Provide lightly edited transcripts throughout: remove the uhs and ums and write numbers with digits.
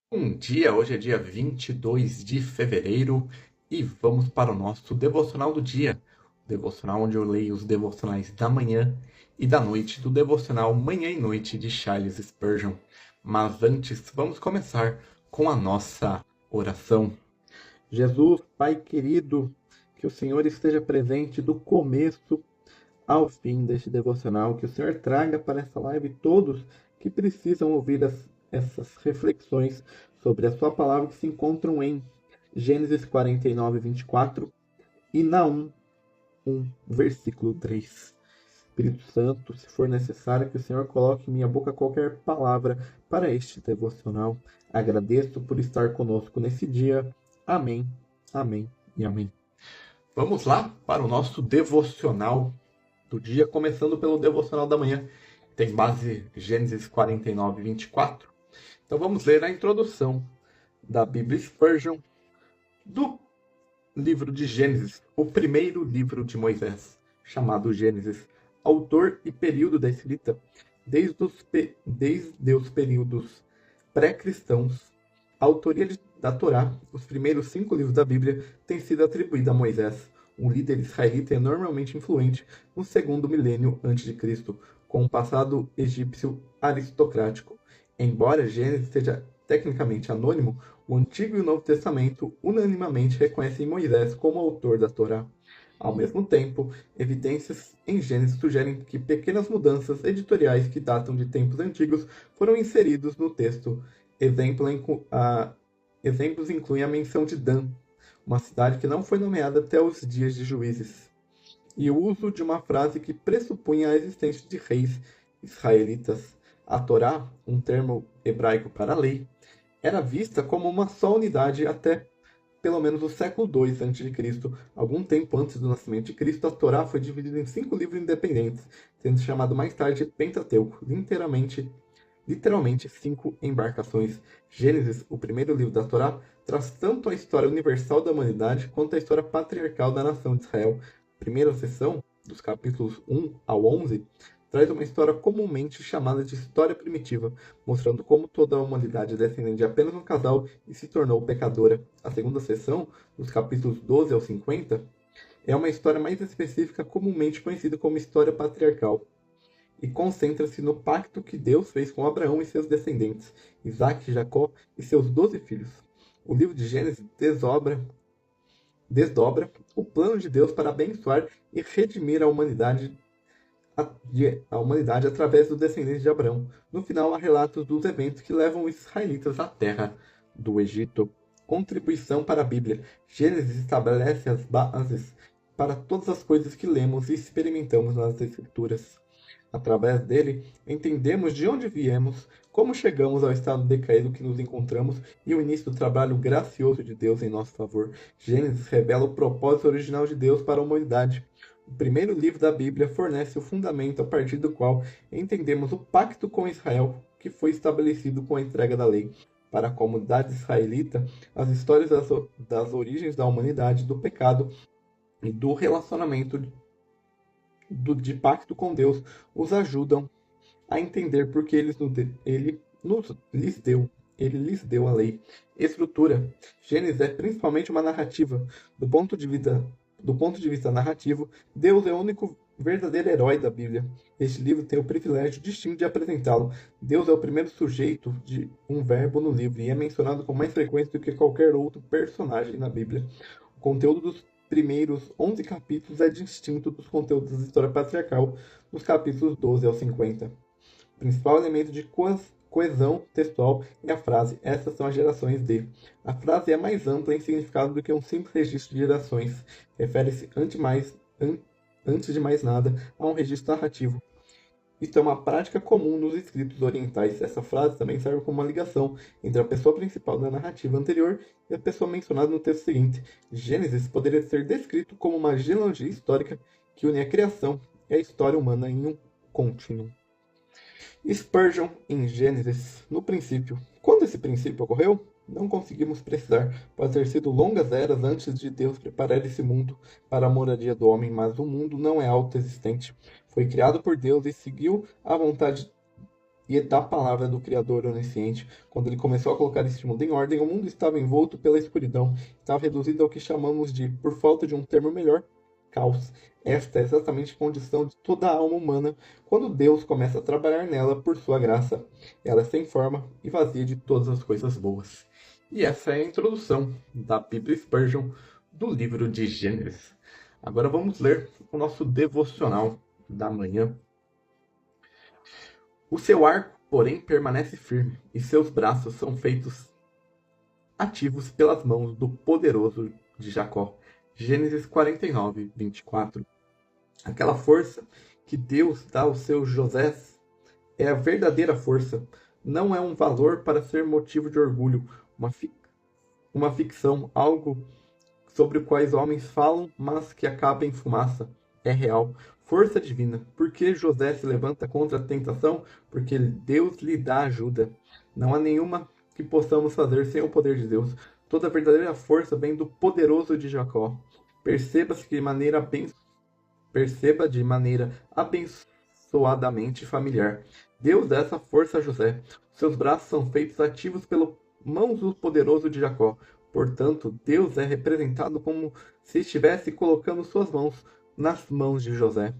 Bom dia, hoje é dia 22 de fevereiro e vamos para o nosso devocional do dia. O devocional onde eu leio os devocionais da manhã e da noite do devocional Manhã e Noite de Charles Spurgeon. Mas antes, vamos começar com a nossa oração. Jesus, Pai querido, que o Senhor esteja presente do começo ao fim deste devocional, que o Senhor traga para essa live todos que precisam ouvir essas reflexões sobre a sua palavra que se encontram em Gênesis 49, 24 e Naum 1, versículo 3. Espírito Santo, se for necessário que o Senhor coloque em minha boca qualquer palavra para este devocional. Agradeço por estar conosco nesse dia. Amém, amém e amém. Vamos lá para o nosso devocional do dia, começando pelo devocional da manhã. Tem base Gênesis 49, 24. Então vamos ler a introdução da Bíblia Spurgeon do livro de Gênesis, o primeiro livro de Moisés, chamado Gênesis. Autor e período da escrita, desde os períodos pré-cristãos. A autoria da Torá, os primeiros 5 livros da Bíblia, tem sido atribuída a Moisés, um líder israelita enormemente influente no segundo milênio a.C., com um passado egípcio aristocrático. Embora Gênesis seja tecnicamente anônimo, o Antigo e o Novo Testamento unanimemente reconhecem Moisés como autor da Torá. Ao mesmo tempo, evidências em Gênesis sugerem que pequenas mudanças editoriais que datam de tempos antigos foram inseridos no texto. Exemplos incluem a menção de Dan, uma cidade que não foi nomeada até os dias de Juízes, e o uso de uma frase que pressupunha a existência de reis israelitas. A Torá, um termo hebraico para lei, era vista como uma só unidade até pelo menos o século II a.C. Algum tempo antes do nascimento de Cristo, a Torá foi dividida em 5 livros independentes, sendo chamado mais tarde Pentateuco, literalmente 5 embarcações. Gênesis, o primeiro livro da Torá, traz tanto a história universal da humanidade quanto a história patriarcal da nação de Israel. A primeira seção, dos capítulos 1 ao 11, traz uma história comumente chamada de história primitiva, mostrando como toda a humanidade é descendente de apenas um casal e se tornou pecadora. A segunda seção, dos capítulos 12 ao 50, é uma história mais específica comumente conhecida como história patriarcal, e concentra-se no pacto que Deus fez com Abraão e seus descendentes, Isaac, Jacó e seus 12 filhos. O livro de Gênesis desdobra o plano de Deus para abençoar e redimir a humanidade através dos descendentes de Abraão. No final, há relatos dos eventos que levam os israelitas à terra do Egito. Contribuição para a Bíblia. Gênesis estabelece as bases para todas as coisas que lemos e experimentamos nas Escrituras. Através dele, entendemos de onde viemos, como chegamos ao estado decaído que nos encontramos e o início do trabalho gracioso de Deus em nosso favor. Gênesis revela o propósito original de Deus para a humanidade. O primeiro livro da Bíblia fornece o fundamento a partir do qual entendemos o pacto com Israel, que foi estabelecido com a entrega da lei. Para a comunidade israelita, as histórias das origens da humanidade, do pecado e do relacionamento de pacto com Deus os ajudam a entender por que ele lhes deu a lei. Estrutura. Gênesis é principalmente uma narrativa. Do ponto de vista narrativo, Deus é o único verdadeiro herói da Bíblia. Este livro tem o privilégio distinto de apresentá-lo. Deus é o primeiro sujeito de um verbo no livro e é mencionado com mais frequência do que qualquer outro personagem na Bíblia. O conteúdo dos primeiros 11 capítulos é distinto dos conteúdos da história patriarcal nos capítulos 12 ao 50. O principal elemento de coesão textual é a frase "Essas são as gerações de". A frase é mais ampla em significado do que um simples registro de gerações. Refere-se, antes de mais nada, a um registro narrativo. Isso é uma prática comum nos escritos orientais. Essa frase também serve como uma ligação entre a pessoa principal da narrativa anterior e a pessoa mencionada no texto seguinte. Gênesis poderia ser descrito como uma genealogia histórica que une a criação e a história humana em um contínuo. Spurgeon em Gênesis, no princípio. Quando esse princípio ocorreu? Não conseguimos precisar. Pode ter sido longas eras antes de Deus preparar esse mundo para a moradia do homem, mas o mundo não é autoexistente. Foi criado por Deus e seguiu a vontade e da palavra do Criador onisciente. Quando ele começou a colocar este mundo em ordem, o mundo estava envolto pela escuridão, estava reduzido ao que chamamos de, por falta de um termo melhor, caos. Esta é exatamente a condição de toda a alma humana quando Deus começa a trabalhar nela por sua graça. Ela é sem forma e vazia de todas as coisas boas. E essa é a introdução da Bíblia Spurgeon do livro de Gênesis. Agora vamos ler o nosso devocional da manhã. O seu arco, porém, permanece firme, e seus braços são feitos ativos pelas mãos do poderoso de Jacó. Gênesis 49, 24. Aquela força que Deus dá ao seu José é a verdadeira força. Não é um valor para ser motivo de orgulho, uma ficção, algo sobre o quais homens falam, mas que acaba em fumaça. É real. Força divina. Por que José se levanta contra a tentação? Porque Deus lhe dá ajuda. Não há nenhuma que possamos fazer sem o poder de Deus. Toda a verdadeira força vem do poderoso de Jacó. Perceba de maneira abençoadamente familiar. Deus dá essa força a José. Seus braços são feitos ativos pelas mãos do poderoso de Jacó. Portanto, Deus é representado como se estivesse colocando suas mãos nas mãos de José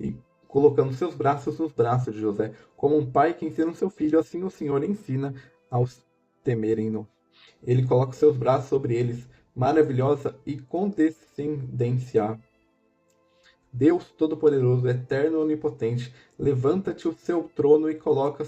e colocando seus braços nos braços de José. Como um pai que ensina o seu filho, assim o Senhor ensina aos temerem-no. Ele coloca seus braços sobre eles, maravilhosa e condescendência. Deus Todo-Poderoso, Eterno e Onipotente, levanta-te o seu trono e coloca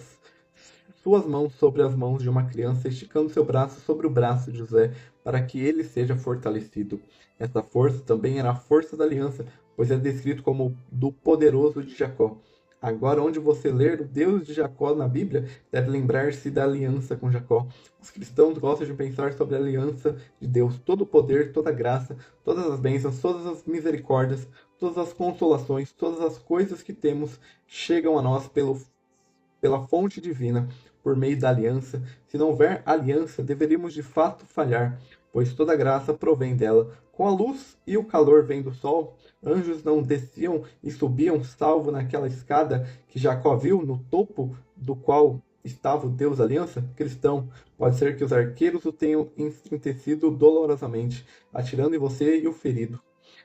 suas mãos sobre as mãos de uma criança, esticando seu braço sobre o braço de José, para que ele seja fortalecido. Essa força também era a força da aliança, pois é descrito como do poderoso de Jacó. Agora, onde você ler o Deus de Jacó na Bíblia, deve lembrar-se da aliança com Jacó. Os cristãos gostam de pensar sobre a aliança de Deus, todo o poder, toda a graça, todas as bênçãos, todas as misericórdias, todas as consolações, todas as coisas que temos chegam a nós pela fonte divina, por meio da aliança. Se não houver aliança, deveríamos de fato falhar, pois toda graça provém dela. Com a luz e o calor vem do sol, anjos não desciam e subiam, salvo naquela escada que Jacó viu, no topo do qual estava o Deus da aliança? Cristão, pode ser que os arqueiros o tenham entristecido dolorosamente, atirando em você e o ferido.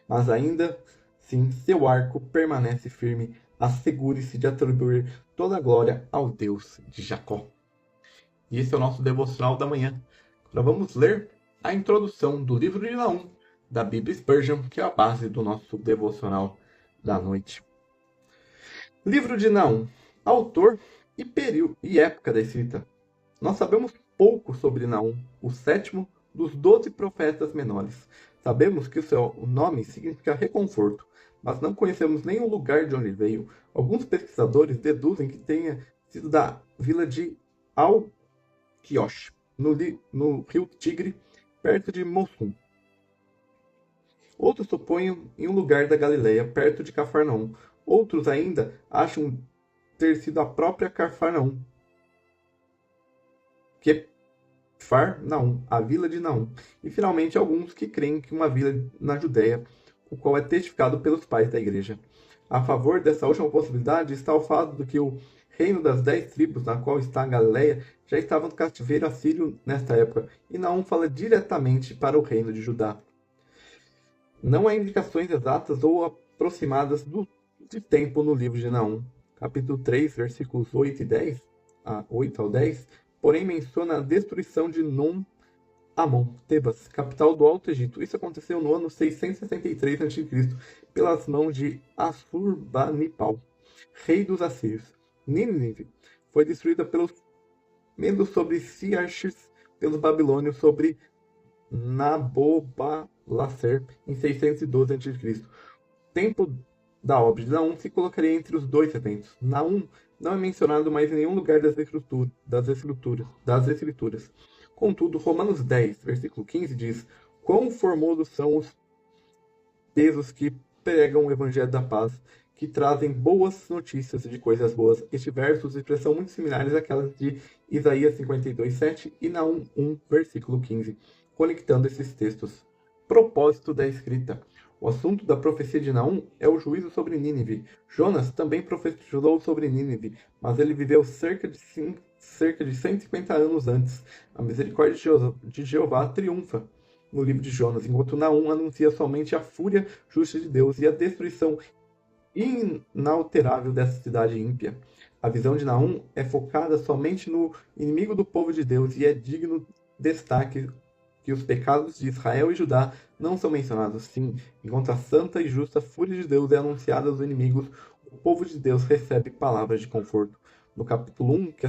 Mas ainda sim, seu arco permanece firme. Assegure-se de atribuir toda a glória ao Deus de Jacó. E esse é o nosso devocional da manhã. Agora vamos ler a introdução do livro de Naum, da Bíblia Spurgeon, que é a base do nosso devocional da noite. Livro de Naum, autor e período e época da escrita. Nós sabemos pouco sobre Naum, o sétimo dos 12 profetas menores. Sabemos que o seu nome significa reconforto, mas não conhecemos nem o lugar de onde veio. Alguns pesquisadores deduzem que tenha sido da vila de Al-Quiosh, no rio Tigre, perto de Mosul. Outros supõem em um lugar da Galileia, perto de Cafarnaum. Outros ainda acham ter sido a própria Cafarnaum, a vila de Naum. E finalmente alguns que creem que uma vila na Judéia, o qual é testificado pelos pais da igreja. A favor dessa última possibilidade está o fato de que o reino das 10 tribos, na qual está a Galileia, já estava no cativeiro assírio nesta época, e Naum fala diretamente para o reino de Judá. Não há indicações exatas ou aproximadas de tempo no livro de Naum. Capítulo 3, versículos 8 ao 10, porém menciona a destruição de Amon, Tebas, capital do Alto Egito. Isso aconteceu no ano 663 a.C., pelas mãos de Assurbanipal, rei dos assírios. Nínive foi destruída pelos medos sobre Siarxes, pelos babilônios sobre Nabopolassar, em 612 a.C. O tempo da obra de Naum se colocaria entre os dois eventos. Naum não é mencionado mais em nenhum lugar das escrituras. Contudo, Romanos 10, versículo 15 diz: quão formosos são os pesos que pregam o evangelho da paz, que trazem boas notícias de coisas boas. Este verso usa expressão muito similares àquelas de Isaías 52, 7 e Naum 1, versículo 15, conectando esses textos. Propósito da escrita. O assunto da profecia de Naum é o juízo sobre Nínive. Jonas também profetizou sobre Nínive, mas ele viveu cerca de 150 anos antes. A misericórdia de Jeová triunfa no livro de Jonas, enquanto Naum anuncia somente a fúria justa de Deus e a destruição inalterável dessa cidade ímpia. A visão de Naum é focada somente no inimigo do povo de Deus e é digno destaque que os pecados de Israel e Judá não são mencionados. Sim, enquanto a santa e justa fúria de Deus é anunciada aos inimigos, o povo de Deus recebe palavras de conforto. No capítulo 1, que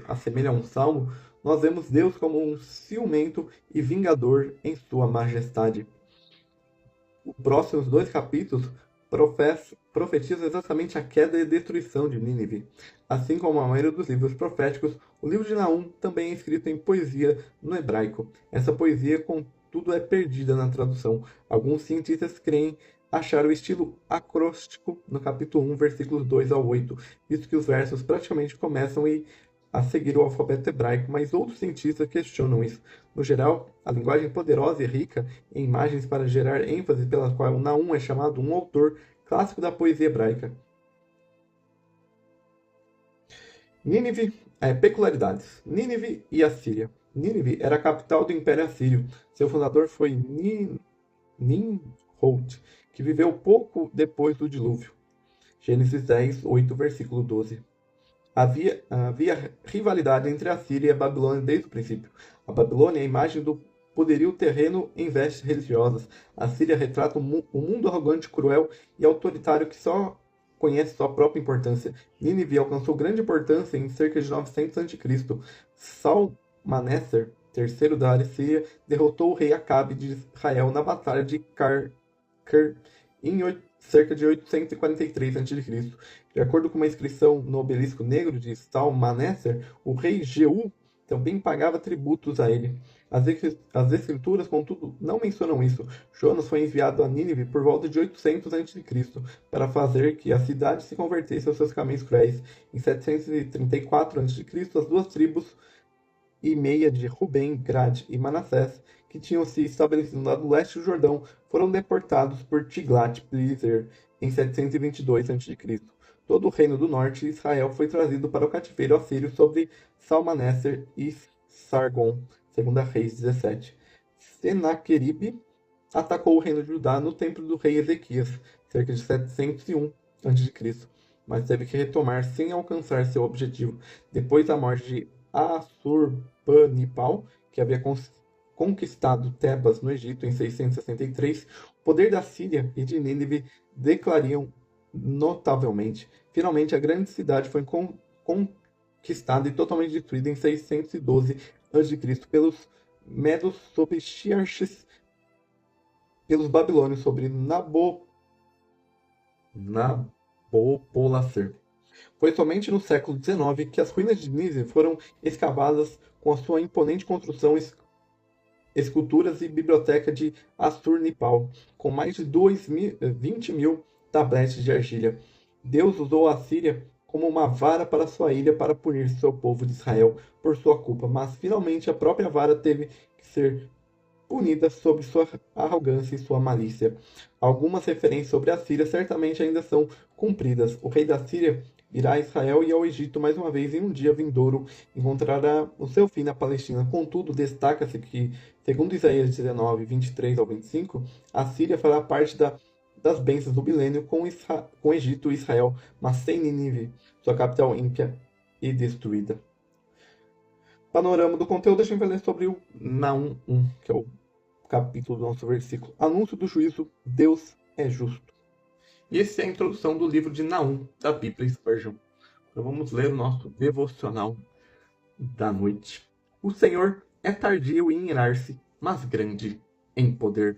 assemelha a um salmo, nós vemos Deus como um ciumento e vingador em sua majestade. Os próximos dois capítulos profetizam exatamente a queda e destruição de Nínive. Assim como a maioria dos livros proféticos, o livro de Naum também é escrito em poesia no hebraico. Essa poesia, contudo, é perdida na tradução. Alguns cientistas creem achar o estilo acróstico no capítulo 1, versículos 2 ao 8, visto que os versos praticamente começam a seguir o alfabeto hebraico, mas outros cientistas questionam isso. No geral, a linguagem poderosa e rica em imagens para gerar ênfase pela qual Naum é chamado um autor clássico da poesia hebraica. Nínive, peculiaridades. Nínive e Assíria. Nínive era a capital do Império Assírio. Seu fundador foi Nimrod, que viveu pouco depois do dilúvio. Gênesis 10, 8, versículo 12. Havia rivalidade entre a Síria e a Babilônia desde o princípio. A Babilônia é a imagem do poderio terreno em vestes religiosas. A Síria retrata um mundo arrogante, cruel e autoritário que só conhece sua própria importância. Nínive alcançou grande importância em cerca de 900 a.C. Salmaneser, terceiro da Síria, derrotou o rei Acabe de Israel na batalha de Karkar em cerca de 843 a.C. De acordo com uma inscrição no obelisco negro de Salmaneser, o rei Jeú também pagava tributos a ele. As escrituras, contudo, não mencionam isso. Jonas foi enviado a Nínive por volta de 800 a.C. para fazer que a cidade se convertesse aos seus caminhos cruéis. Em 734 a.C., as duas tribos e meia de Ruben, Gad e Manassés, que tinham se estabelecido no lado leste do Jordão, foram deportados por Tiglat-Pileser em 722 a.C. Todo o reino do norte de Israel foi trazido para o cativeiro assírio sobre Salmaneser e Sargon, segundo Reis 17. Senaqueribe atacou o reino de Judá no templo do rei Ezequias, cerca de 701 a.C., mas teve que retomar sem alcançar seu objetivo. Depois da morte de Assurbanipal, que havia conquistado Tebas no Egito em 663, o poder da Síria e de Nínive declariam notavelmente. Finalmente, a grande cidade foi conquistada e totalmente destruída em 612 a.C. pelos Medos sobre Xiarxes, pelos babilônios sobre Nabopolassar. Foi somente no século XIX que as ruínas de Nínive foram escavadas com a sua imponente construção, esculturas e biblioteca de Assurbanipal, com mais de 20 mil tabletes de argila. Deus usou a Síria como uma vara para sua ilha para punir seu povo de Israel por sua culpa, mas finalmente a própria vara teve que ser punida sob sua arrogância e sua malícia. Algumas referências sobre a Síria certamente ainda são cumpridas. O rei da Síria irá a Israel e ao Egito mais uma vez em um dia vindouro, encontrará o seu fim na Palestina. Contudo, destaca-se que, segundo Isaías 19, 23 ao 25, a Síria fará parte das bênçãos do milênio com Egito e Israel, mas sem Nínive, sua capital ímpia e destruída. Panorama do conteúdo, deixa eu ler sobre o Naum 1, que é o capítulo do nosso versículo. Anúncio do juízo, Deus é justo. E essa é a introdução do livro de Naum, da Bíblia Spurgeon. Então vamos ler o nosso devocional da noite. O Senhor é tardio em irar-se, mas grande em poder.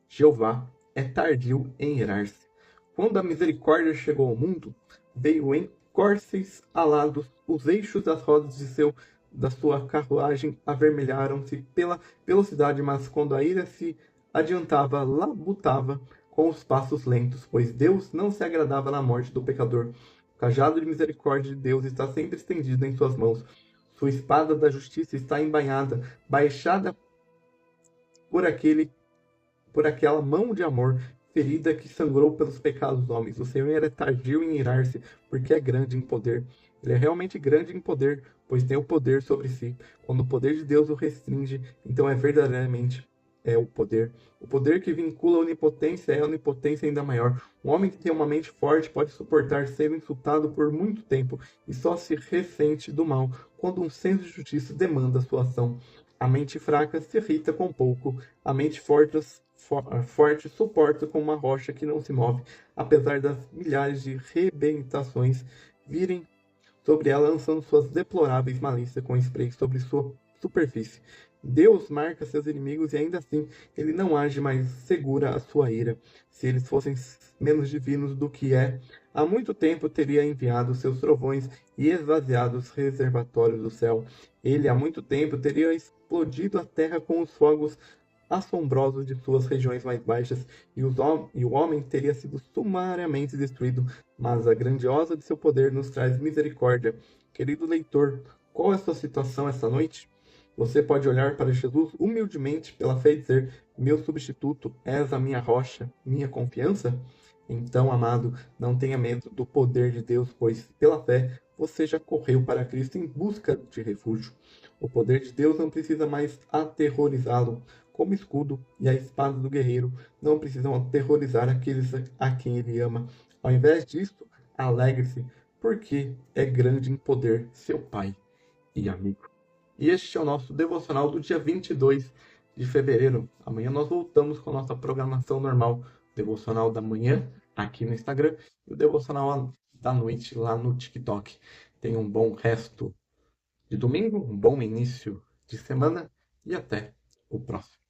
Jeová é tardio em irar-se. Quando a misericórdia chegou ao mundo, veio em córceis alados os eixos das rodas da sua carruagem avermelharam-se pela velocidade, mas quando a ira se adiantava, labutava com os passos lentos, pois Deus não se agradava na morte do pecador. O cajado de misericórdia de Deus está sempre estendido em suas mãos. Sua espada da justiça está embainhada, baixada por aquela mão de amor ferida que sangrou pelos pecados dos homens. O Senhor é tardio em irar-se, porque é grande em poder. Ele é realmente grande em poder, pois tem o poder sobre si. Quando o poder de Deus o restringe, então é verdadeiramente o poder. O poder que vincula a onipotência é a onipotência ainda maior. Um homem que tem uma mente forte pode suportar ser insultado por muito tempo e só se ressente do mal quando um senso de justiça demanda sua ação. A mente fraca se irrita com pouco, a mente forte suporta como uma rocha que não se move, apesar das milhares de rebentações virem sobre ela, lançando suas deploráveis malícias com spray sobre sua superfície. Deus marca seus inimigos e ainda assim ele não age, mais segura a sua ira. Se eles fossem menos divinos do que é, há muito tempo teria enviado seus trovões e esvaziado os reservatórios do céu. Ele há muito tempo teria explodido a terra com os fogos assombrosos de suas regiões mais baixas, e o homem teria sido sumariamente destruído, mas a grandiosa de seu poder nos traz misericórdia. Querido leitor, qual é a sua situação esta noite? Você pode olhar para Jesus humildemente pela fé e dizer: meu substituto, és a minha rocha, minha confiança? Então, amado, não tenha medo do poder de Deus, pois pela fé você já correu para Cristo em busca de refúgio. O poder de Deus não precisa mais aterrorizá-lo, como escudo e a espada do guerreiro não precisam aterrorizar aqueles a quem ele ama. Ao invés disso, alegre-se, porque é grande em poder seu Pai e amigo. E este é o nosso devocional do dia 22 de fevereiro. Amanhã nós voltamos com a nossa programação normal, devocional da manhã aqui no Instagram e o devocional da noite lá no TikTok. Tenha um bom resto de domingo, um bom início de semana e até o próximo.